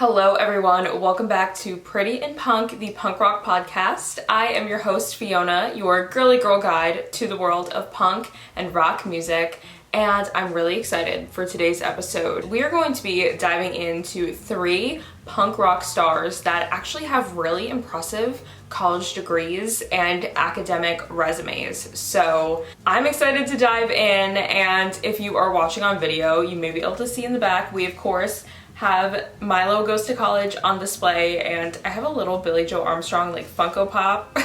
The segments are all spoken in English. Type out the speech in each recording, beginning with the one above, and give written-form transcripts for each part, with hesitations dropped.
Hello everyone, welcome back to Pretty in Punk, the punk rock podcast. I am your host Fiona, your girly girl guide to the world of punk and rock music, and I'm really excited for today's episode. We are going to be diving into 3 punk rock stars that actually have really impressive college degrees and academic resumes. So I'm excited to dive in, and if you are watching on video, you may be able to see in the back, we of course have Milo Goes to College on display, and I have a little Billy Joe Armstrong like Funko Pop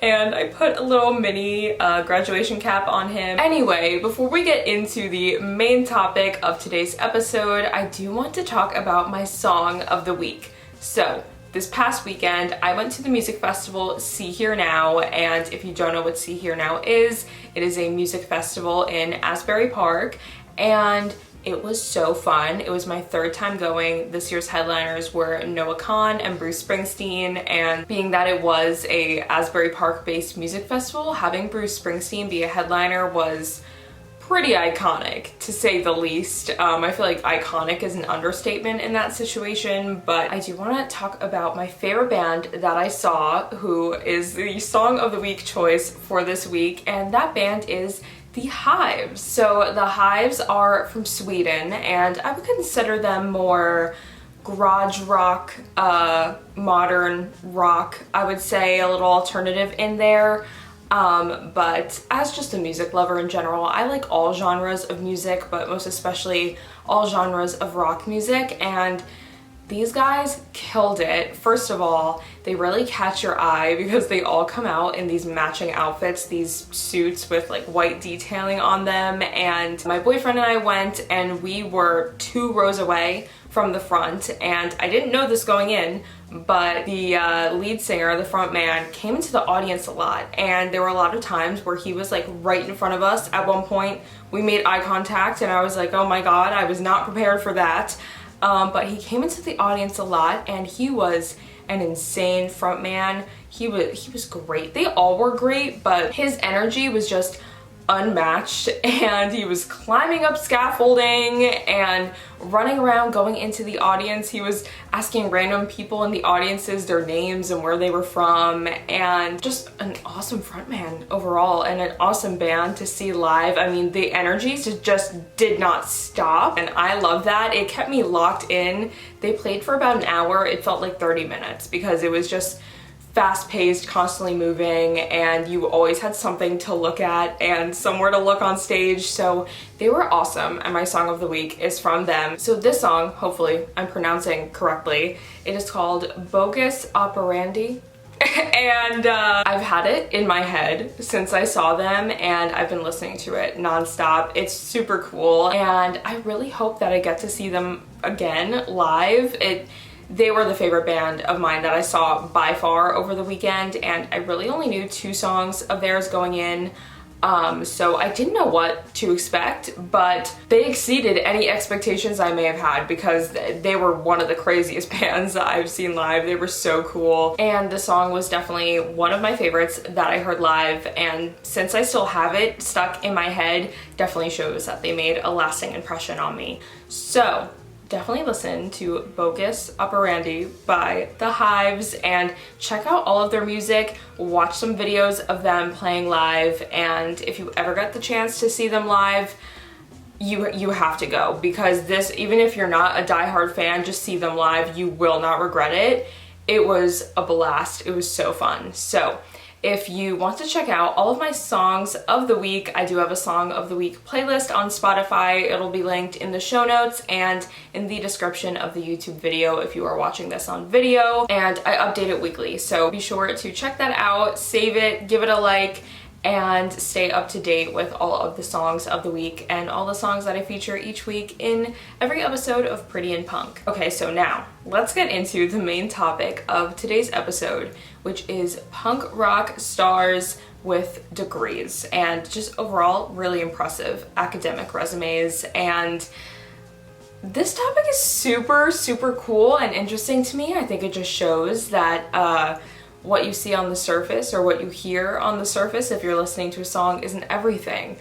and I put a little mini graduation cap on him. Anyway, before we get into the main topic of today's episode, I do want to talk about my song of the week. So this past weekend, I went to the music festival See Here Now, and if you don't know what See Here Now is, it is a music festival in Asbury Park, and it was so fun. It was my 3rd time going. This year's headliners were Noah Kahan and Bruce Springsteen, and being that it was a Asbury Park-based music festival, having Bruce Springsteen be a headliner was pretty iconic, to say the least. I feel like iconic is an understatement in that situation, but I do want to talk about my favorite band that I saw, who is the song of the week choice for this week, and that band is The Hives. So The Hives are from Sweden, and I would consider them more garage rock, modern rock, I would say, a little alternative in there. But as just a music lover in general, I like all genres of music, but most especially all genres of rock music, and these guys killed it. First of all, they really catch your eye because they all come out in these matching outfits, these suits with like white detailing on them, and my boyfriend and I went, and we were 2 rows away from the front, and I didn't know this going in, but the lead singer, the front man, came into the audience a lot, and there were a lot of times where he was like right in front of us. At one point, we made eye contact, and I was like, oh my god, I was not prepared for that. But he came into the audience a lot, and he was an insane frontman. He was great. They all were great, but his energy was just unmatched, and he was climbing up scaffolding and running around going into the audience. He was asking random people in the audiences their names and where they were from, and just an awesome frontman overall, and an awesome band to see live. I mean, the energy just did not stop, and I love that. It kept me locked in. They played for about an hour. It felt like 30 minutes because it was just fast-paced, constantly moving, and you always had something to look at and somewhere to look on stage. So they were awesome, and my song of the week is from them. So this song, hopefully I'm pronouncing correctly, it is called Bogus Operandi. And I've had it in my head since I saw them, and I've been listening to it nonstop. It's super cool, and I really hope that I get to see them again live. They were the favorite band of mine that I saw by far over the weekend, and I really only knew 2 songs of theirs going in, so I didn't know what to expect, but they exceeded any expectations I may have had because they were one of the craziest bands that I've seen live. They were so cool, and the song was definitely one of my favorites that I heard live, and since I still have it stuck in my head, definitely shows that they made a lasting impression on me. So definitely listen to Bogus Operandi by The Hives and check out all of their music, watch some videos of them playing live, and if you ever get the chance to see them live, you have to go, because this, even if you're not a diehard fan, just see them live. You will not regret it. It was a blast. It was so fun. So if you want to check out all of my songs of the week, I do have a song of the week playlist on Spotify. It'll be linked in the show notes and in the description of the YouTube video if you are watching this on video, and I update it weekly. So be sure to check that out, save it, give it a like, and stay up to date with all of the songs of the week and all the songs that I feature each week in every episode of Pretty in Punk. Okay, so now let's get into the main topic of today's episode, which is punk rock stars with degrees and just overall really impressive academic resumes. And this topic is super, super cool and interesting to me. I think it just shows that what you see on the surface or what you hear on the surface if you're listening to a song isn't everything.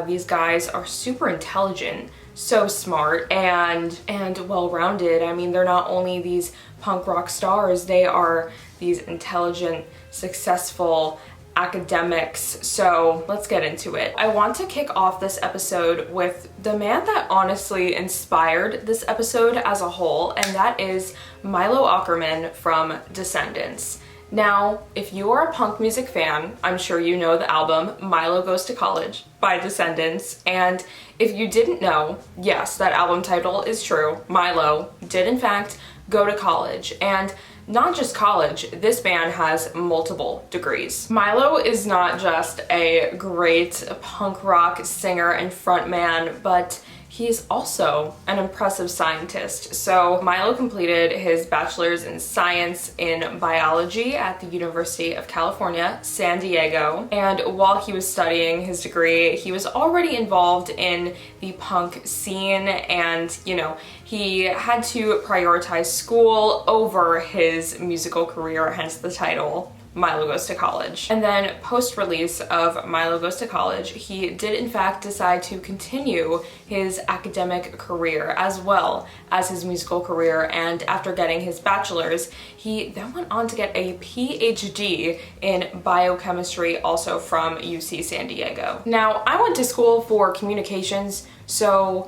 These guys are super intelligent, so smart and well-rounded. I mean, they're not only these punk rock stars, they are these intelligent, successful academics. So let's get into it. I want to kick off this episode with the man that honestly inspired this episode as a whole, and that is Milo Aukerman from Descendents. Now, if you are a punk music fan, I'm sure you know the album Milo Goes to College by Descendents, and if you didn't know, yes, that album title is true. Milo did in fact go to college, and not just college, this band has multiple degrees. Milo is not just a great punk rock singer and frontman, but he's also an impressive scientist. So Milo completed his bachelor's in science in biology at the University of California, San Diego. And while he was studying his degree, he was already involved in the punk scene, and he had to prioritize school over his musical career, hence the title Milo Goes to College. And then post-release of Milo Goes to College, he did in fact decide to continue his academic career as well as his musical career, and after getting his bachelor's, he then went on to get a PhD in biochemistry, also from UC San Diego. Now, I went to school for communications, so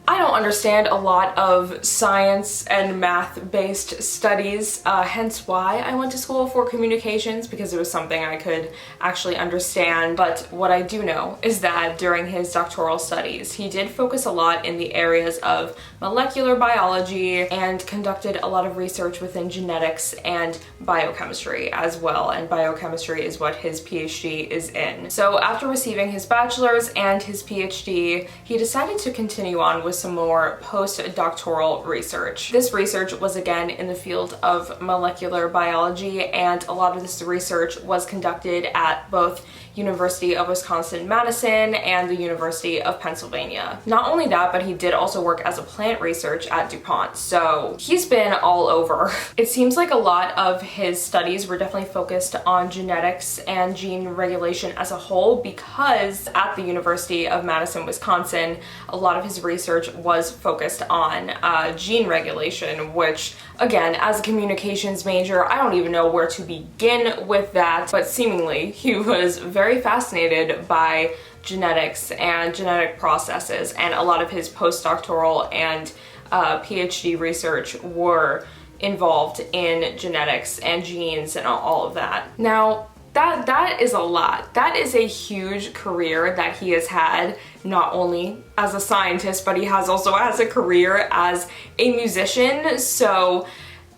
I don't understand a lot of science and math-based studies, hence why I went to school for communications, because it was something I could actually understand. But what I do know is that during his doctoral studies, he did focus a lot in the areas of molecular biology and conducted a lot of research within genetics and biochemistry as well, and biochemistry is what his PhD is in. So after receiving his bachelor's and his PhD, he decided to continue on with some more postdoctoral research. This research was again in the field of molecular biology, and a lot of this research was conducted at both University of Wisconsin-Madison and the University of Pennsylvania. Not only that, but he did also work as a plant research at DuPont, so he's been all over. It seems like a lot of his studies were definitely focused on genetics and gene regulation as a whole, because at the University of Madison, Wisconsin, a lot of his research was focused on gene regulation, which again, as a communications major, I don't even know where to begin with that, but seemingly he was very fascinated by genetics and genetic processes, and a lot of his postdoctoral and PhD research were involved in genetics and genes and all of that. Now, that is a lot. That is a huge career that he has had, not only as a scientist, but he has also as a career as a musician. So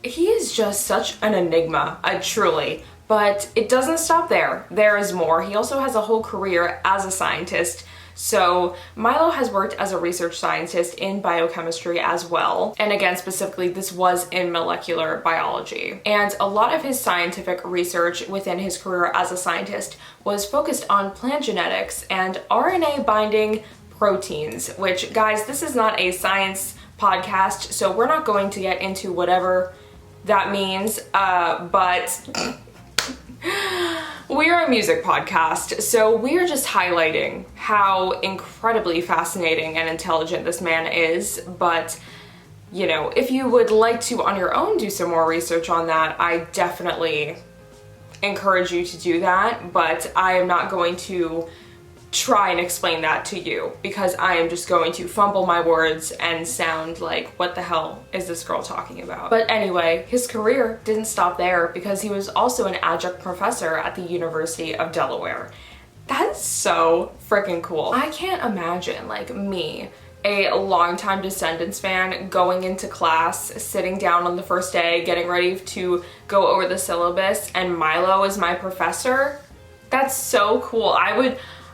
he is just such an enigma, truly. But it doesn't stop there. There is more. He also has a whole career as a scientist. So Milo has worked as a research scientist in biochemistry as well. And again, specifically, this was in molecular biology. And a lot of his scientific research within his career as a scientist was focused on plant genetics and RNA binding proteins, which, guys, this is not a science podcast, so we're not going to get into whatever that means, but we're a music podcast, so we're just highlighting how incredibly fascinating and intelligent this man is. But if you would like to on your own do some more research on that, I definitely encourage you to do that, but I am not going to try and explain that to you, because I am just going to fumble my words and sound like, what the hell is this girl talking about? But anyway, his career didn't stop there, because he was also an adjunct professor at the University of Delaware. That's so freaking cool. I can't imagine, like, me, a longtime Descendents fan, going into class, sitting down on the first day, getting ready to go over the syllabus, and Milo is my professor. That's so cool.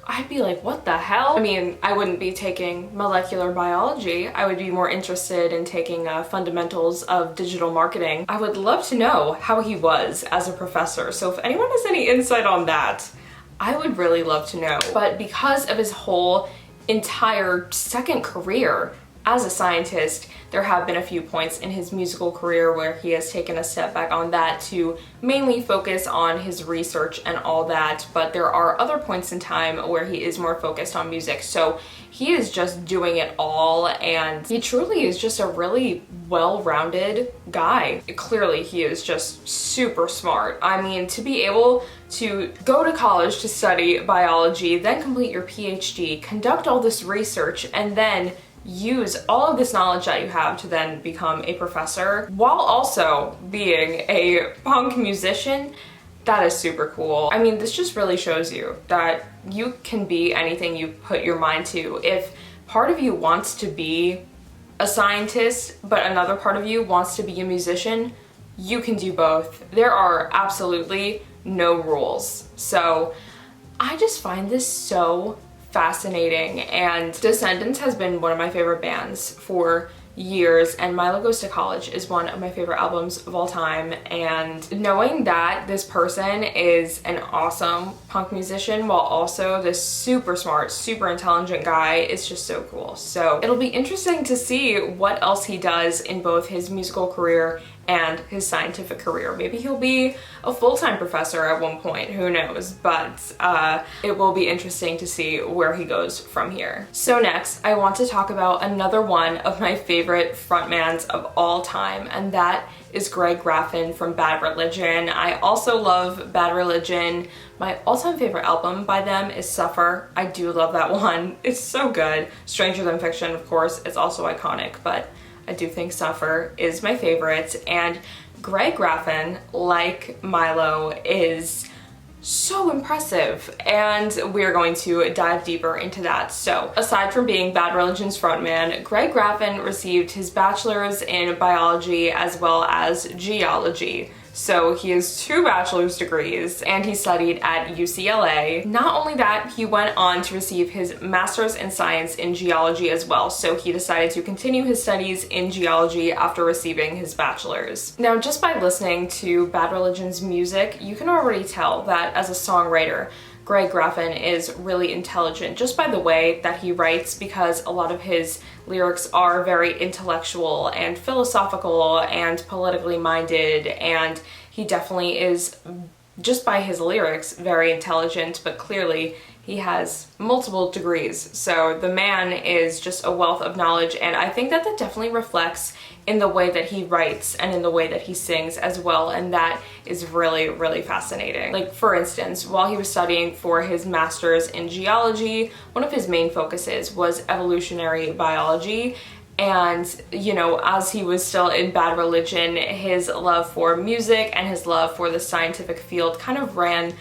I'd be like, what the hell? I mean, I wouldn't be taking molecular biology. I would be more interested in taking fundamentals of digital marketing. I would love to know how he was as a professor. So if anyone has any insight on that, I would really love to know. But because of his whole entire second career as a scientist, there have been a few points in his musical career where he has taken a step back on that to mainly focus on his research and all that, but there are other points in time where he is more focused on music. So he is just doing it all, and he truly is just a really well-rounded guy. Clearly, he is just super smart. I mean, to be able to go to college to study biology, then complete your PhD, conduct all this research, and then use all of this knowledge that you have to then become a professor while also being a punk musician, that is super cool. I mean, this just really shows you that you can be anything you put your mind to. If part of you wants to be a scientist, but another part of you wants to be a musician, you can do both. There are absolutely no rules. So I just find this so fascinating, and Descendents has been one of my favorite bands for years, and Milo Goes to College is one of my favorite albums of all time, and knowing that this person is an awesome punk musician while also this super smart, super intelligent guy is just so cool. So it'll be interesting to see what else he does in both his musical career and his scientific career. Maybe he'll be a full-time professor at one point, who knows, but it will be interesting to see where he goes from here. So next, I want to talk about another one of my favorite frontmans of all time, and that is Greg Graffin from Bad Religion. I also love Bad Religion. My all-time favorite album by them is Suffer. I do love that one. It's so good. Stranger Than Fiction, of course, it's also iconic, but I do think Suffer is my favorite, and Greg Graffin, like Milo, is so impressive, and we're going to dive deeper into that. So, aside from being Bad Religion's frontman, Greg Graffin received his bachelor's in biology as well as geology. So he has 2 bachelor's degrees, and he studied at UCLA. Not only that, he went on to receive his master's in science in geology as well. So he decided to continue his studies in geology after receiving his bachelor's. Now, just by listening to Bad Religion's music, you can already tell that as a songwriter, Greg Graffin is really intelligent just by the way that he writes, because a lot of his lyrics are very intellectual and philosophical and politically minded, and he definitely is, just by his lyrics, very intelligent, but clearly he has multiple degrees. So the man is just a wealth of knowledge, and I think that that definitely reflects in the way that he writes and in the way that he sings as well, and that is really, really fascinating. Like, for instance, while he was studying for his master's in geology, one of his main focuses was evolutionary biology. And, you know, as he was still in Bad Religion, his love for music and his love for the scientific field kind of ran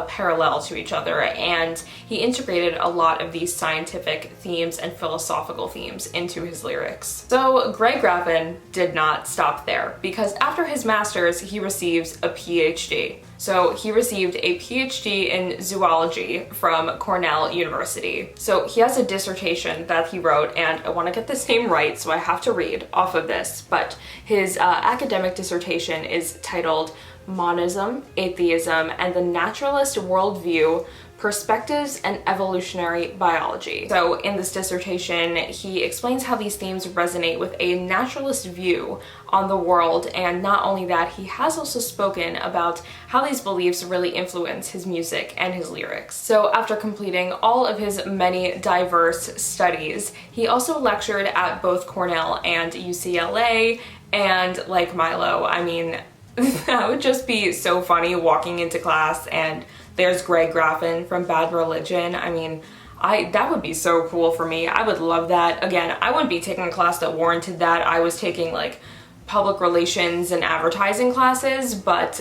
parallel to each other, and he integrated a lot of these scientific themes and philosophical themes into his lyrics. So Greg Graffin did not stop there, because after his master's, he receives a PhD. So he received a PhD in zoology from Cornell University. So he has a dissertation that he wrote, and I want to get this name right, so I have to read off of this, but his academic dissertation is titled Monism, Atheism, and the Naturalist Worldview, Perspectives and Evolutionary Biology. So in this dissertation, he explains how these themes resonate with a naturalist view on the world, and not only that, he has also spoken about how these beliefs really influence his music and his lyrics. So after completing all of his many diverse studies, he also lectured at both Cornell and UCLA, and like Milo, I mean, that would just be so funny walking into class and there's Greg Graffin from Bad Religion. I mean, that would be so cool for me. I would love that. Again, I wouldn't be taking a class that warranted that. I was taking like public relations and advertising classes, but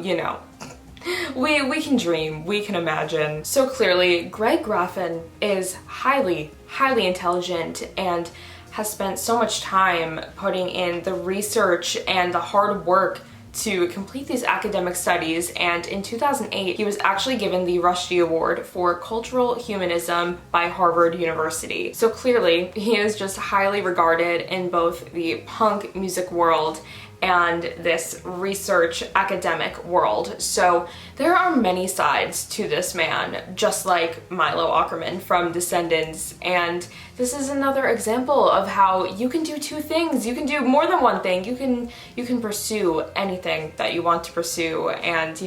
you know, we can dream, we can imagine. So clearly, Greg Graffin is highly, highly intelligent and has spent so much time putting in the research and the hard work to complete these academic studies, and in 2008 he was actually given the Rushdie Award for Cultural Humanism by Harvard University. So clearly he is just highly regarded in both the punk music world and this research academic world. So there are many sides to this man, just like Milo Aukerman from Descendents, and this is another example of how you can do two things. You can do more than one thing. You can pursue anything that you want to pursue, and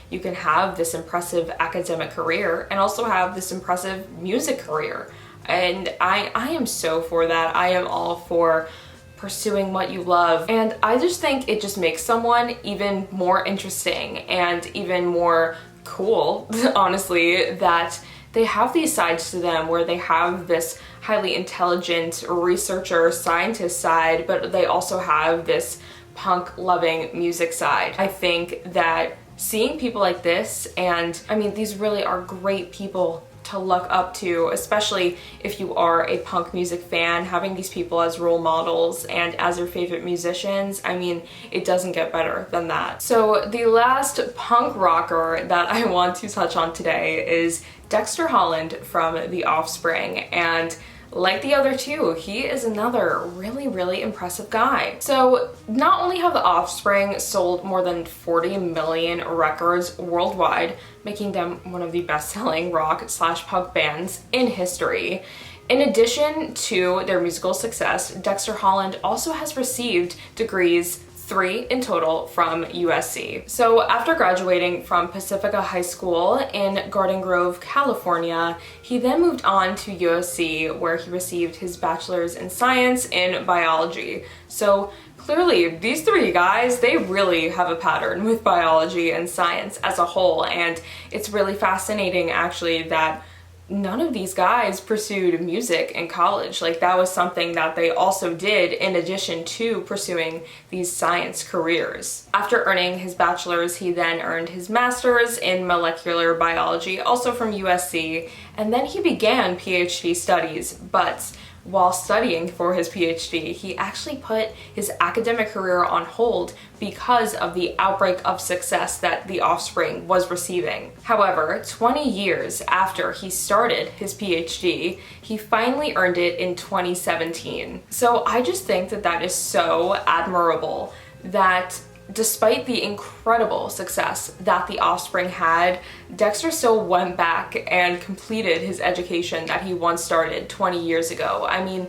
you can have this impressive academic career and also have this impressive music career. And I am so for that. I am all for pursuing what you love, and I just think it just makes someone even more interesting and even more cool, honestly, that they have these sides to them where they have this highly intelligent researcher, scientist side, but they also have this punk loving music side. I think that seeing people like this, and I mean, these really are great people to look up to, especially if you are a punk music fan. Having these people as role models and as your favorite musicians, I mean, it doesn't get better than that. So the last punk rocker that I want to touch on today is Dexter Holland from The Offspring, and like the other two, he is another really impressive guy. So not only have The Offspring sold more than 40 million records worldwide, making them one of the best-selling rock/punk bands in history, in addition to their musical success, Dexter Holland also has received degrees, 3 in total, from USC. So after graduating from Pacifica High School in Garden Grove, California, he then moved on to USC, where he received his bachelor's in science in biology. So clearly, these three guys, they really have a pattern with biology and science as a whole, and it's really fascinating actually that none of these guys pursued music in college. Like, that was something that they also did in addition to pursuing these science careers. After earning his bachelor's, he then earned his master's in molecular biology, also from USC, and then he began PhD studies. But while studying for his PhD, he actually put his academic career on hold because of the outbreak of success that The Offspring was receiving. However, 20 years after he started his PhD, he finally earned it in 2017. So I just think that that is so admirable, that despite the incredible success that The Offspring had, Dexter still went back and completed his education that he once started 20 years ago. I mean,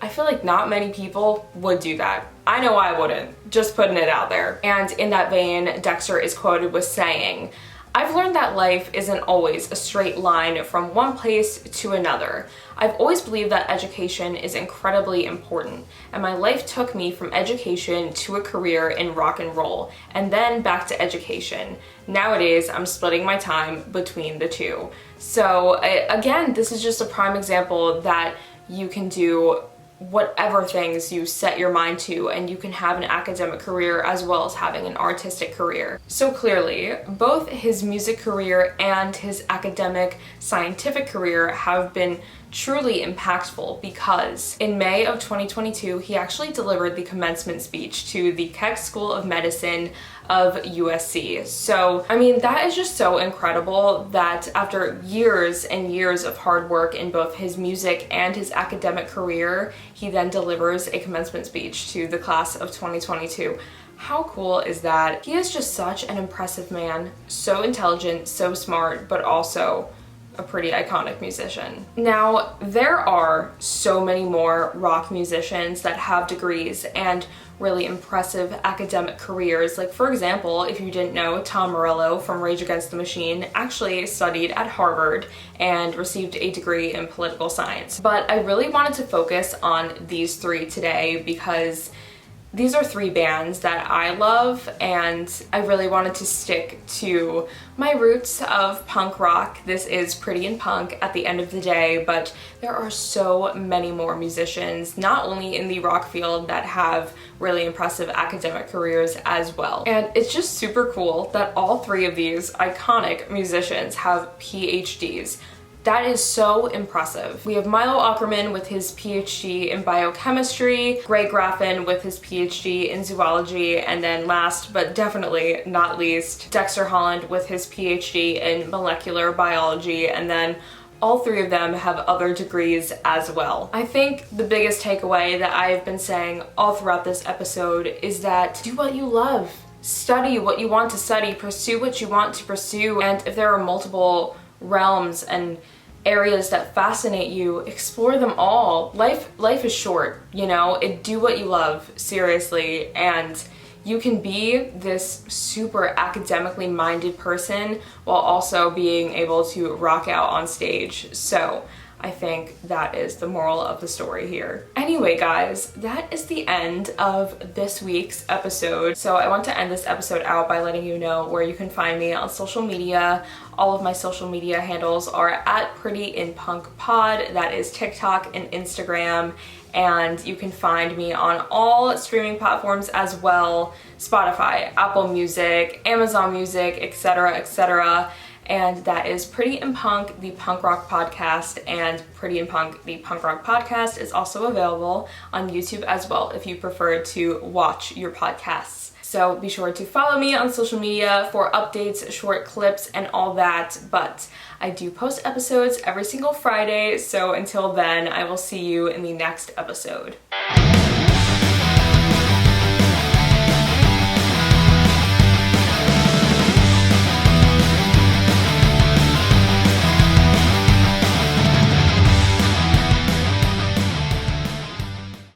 I feel like not many people would do that. I know I wouldn't, just putting it out there. And in that vein, Dexter is quoted with saying, "I've learned that life isn't always a straight line from one place to another. I've always believed that education is incredibly important, and my life took me from education to a career in rock and roll, and then back to education. Nowadays, I'm splitting my time between the two." So again, this is just a prime example that you can do whatever things you set your mind to, and you can have an academic career as well as having an artistic career. So clearly, both his music career and his academic scientific career have been truly impactful, because in May of 2022, he actually delivered the commencement speech to the Keck School of Medicine of USC. So, I mean, that is just so incredible that after years and years of hard work in both his music and his academic career, he then delivers a commencement speech to the class of 2022. How cool is that? He is just such an impressive man, so intelligent, so smart, but also a pretty iconic musician. Now, there are so many more rock musicians that have degrees and really impressive academic careers. Like, for example, if you didn't know, Tom Morello from Rage Against the Machine actually studied at Harvard and received a degree in political science. But I really wanted to focus on these three today because these are three bands that I love, and I really wanted to stick to my roots of punk rock. This is Pretty in Punk at the end of the day, but there are so many more musicians, not only in the rock field, that have really impressive academic careers as well. And it's just super cool that all three of these iconic musicians have PhDs. That is so impressive. We have Milo Aukerman with his PhD in biochemistry, Graffin with his PhD in zoology, and then last but definitely not least, Dexter Holland with his PhD in molecular biology, and then all three of them have other degrees as well. I think the biggest takeaway that I've been saying all throughout this episode is that do what you love. Study what you want to study, pursue what you want to pursue, and if there are multiple realms and areas that fascinate you, explore them all. Life is short, you know? Do what you love, seriously, and you can be this super academically minded person while also being able to rock out on stage. So I think that is the moral of the story here. Anyway, guys, that is the end of this week's episode. So I want to end this episode out by letting you know where you can find me on social media. All of my social media handles are at PrettyInPunkPod. That is TikTok and Instagram. And you can find me on all streaming platforms as well: Spotify, Apple Music, Amazon Music, etc., etc. And that is Pretty in Punk, the punk rock podcast, and Pretty in Punk, the punk rock podcast is also available on YouTube as well if you prefer to watch your podcasts. So be sure to follow me on social media for updates, short clips, and all that. But I do post episodes every single Friday, so until then, I will see you in the next episode.